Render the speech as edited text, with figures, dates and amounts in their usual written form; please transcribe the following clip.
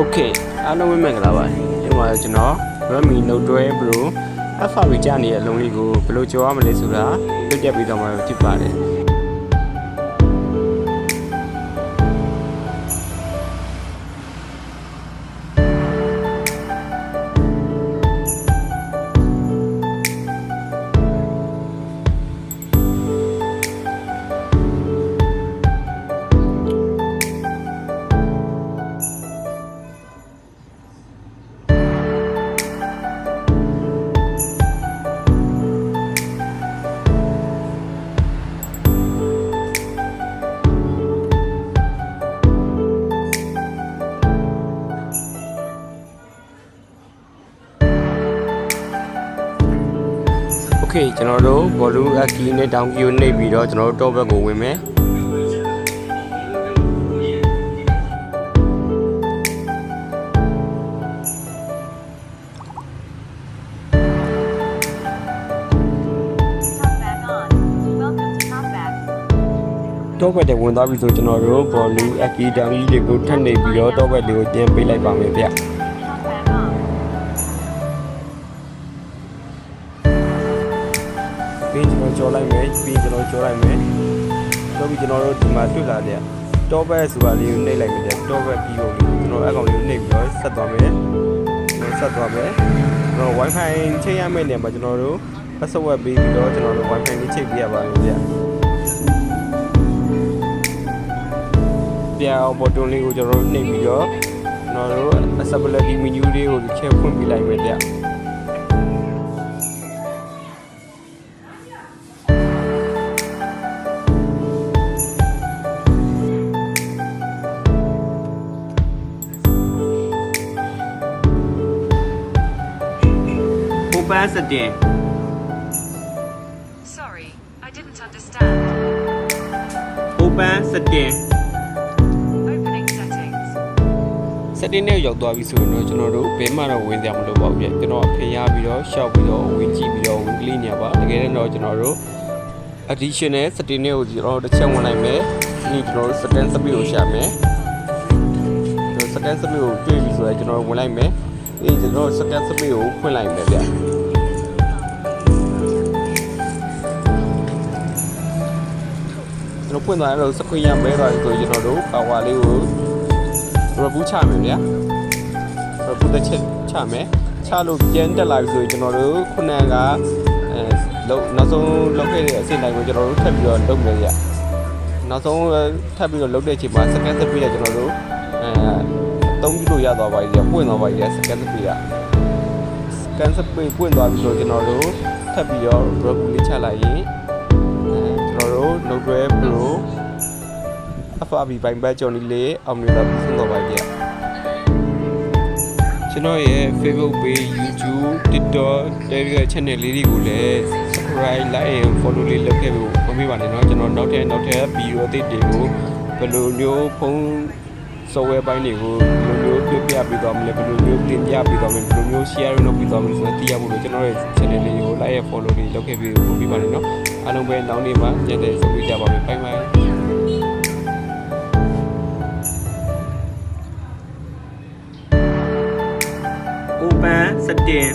Okay အားလုံးပဲမင်္ဂလာပါဒီမှာကျွန်တော် Redmi Note 12 Pro Alpha ဝေကြနေတဲ့အလုံးလေးကိုဘယ်လိုကြော်ရမလဲဆိုတာပြပြပေးတော့မှာဖြစ်ပါတယ်Okay ကျွန်တော်တို့ volume up key နဲ့ down key ကိုနှိပ်ပြီးတော့ကျွန်တော်တို့ top ဘက်ကိုဝင်မယ် top ဘက်ထဲဝင်သွားပြီဆိုကျွန်တော်တို့ volume up key down key တွေကိုထပ်နှိပ်ပြီးတော့ top ဘက်လေးကိုတင်ပေးလိုက်ပါမယ်ဗျပြီးကျွန်တော်ကြော်လိုက်မယ်ပြီးကျွန်တော်ကြော်လိုက်မယ်တော့ပြီးကျွန်တော်တို့ဒီမှာတွေ့လာတဲ့ top ဘက်ဆိုတာလေးကိုနှိပ်လိုက်မယ် top ဘက်ပြီးကိုကျွန်တော်အကောင်လေးကိုနှိပ်ပြီးတော့ဆက်သွားမယ်ဆက်သွားမယ်ကျွန်တော် wifi ချိန်ရမယ့်နေရာမှာကျွန်တော်တို့ password ပေးပြီးတော့ကျွန်တော်တို့ wifi လေးချိန်ပေးရပါမယ်ဗျပြောင်းပေါ်တွန်းလေးကိုကျွန်တော်တို့နှိပ်ပြီးတော့ကျွန်တော်တို့ accessibility menu လေးကိုချက်ဖွင့်ပြလိုက်မယ်ဗျOpen setting. Sorry, I didn't understand. Open setting. Opening settings. Setting နဲ့ရောက်သွားပြီဆိုရင်တော့ကျွန်တော်တို့ဘယ်မှတော့ဝင်ကြမလို့ပါဘူးပြကျွန်တော်အဖေရပြီးတော့ရှောက်ပြီးတော့ဝင်ကြည့်ပြီးတော့ဝင်ကလေးနေပါတကယ်တော့ကျွန်တော်တို့ additional setting တွေကိုကျွန်တော်တို့တစ်ချက်ဝင်လိုက်မယ်ဒီကျွန်တော်တို့ setting speed ကိုရှာမယ်ကျွန်တော် setting speed ကိုတွေ့ပြီဆိုရင်ကျွန်တော်ဝင်လိုက်မယ်ဒီကျွန်တော် setting speed ကိုဖွင့်လိုက်မယ်ဗျကျွန်တော်ဖွင့်သွားတော့ screen ရမဲသွားပြီဆိုရင်ကျွန်တော်တို့ power လေးကို reboot ချမယ်ဗျာ reboot တစ်ချက်ချမယ်ချလို့ပြန်တက်လာပြီဆိုရင်ကျွန်တော်တို့ခုနကနောက်ဆုံးလုပ်ခဲ့တဲ့အဆင့်တိုင်းကိုကျွန်တော်တို့ထပ်ပြီးတော့လုပ်မယ်ဗျာနောက်ဆုံးထပ်ပြီးတော့လုပ်တဲ့အချိန်မှာ second speed နဲ့ကျွန်တော်တို့အသုံးပြုလို့ရသွားပါပြီပွင့်သွားပါပြီ second speed က second speed ပွင့်သွားပြီဆိုတော့ကျွန်တော်တို့ထပ်ပြီးတော့ reboot လေးချလိုက်ရင်ကျွန်တော်တို့ Note 12 Pro Alpha ဘိုင်ဘတ်ကြော်နီလေးအောင်မြင်တာပြီးဆုံးတော့ပါဗျကျွန်တော်ရဲ့ Facebook page YouTube TikTok Telegram channel လေးတွေကိုလည်း subscribe like and follow လေးလုပ်ခဲ့ဖို့မမေ့ပါနဲ့เนาะကျွန်တော်နောက်ထပ်ဗီဒီယိုအသစ်တွေကိုဘယ်လိုမျိုးဖုန်း software ပိုင်းတွေကိုဘယ်လိုမျိုးပြပြပေးသွားမလဲဘယ်လိုမျိုးတင်ပြပေးသွားမလဲဘယ်လိုမျိုး share လုပ်ပေးသွားမလဲဆိုတော့သိရဖို့လို့ကျွန်တော်ရဲ့ channel လေးကို like and follow လေးလုပ်ခဲ့ပြီးမမေ့ပါနဲ့เนาะအားလုံးပဲနောက်နေ့မှာညတဲ့ဆုံးဖြတ်ကြပါမယ် bye bye Open setting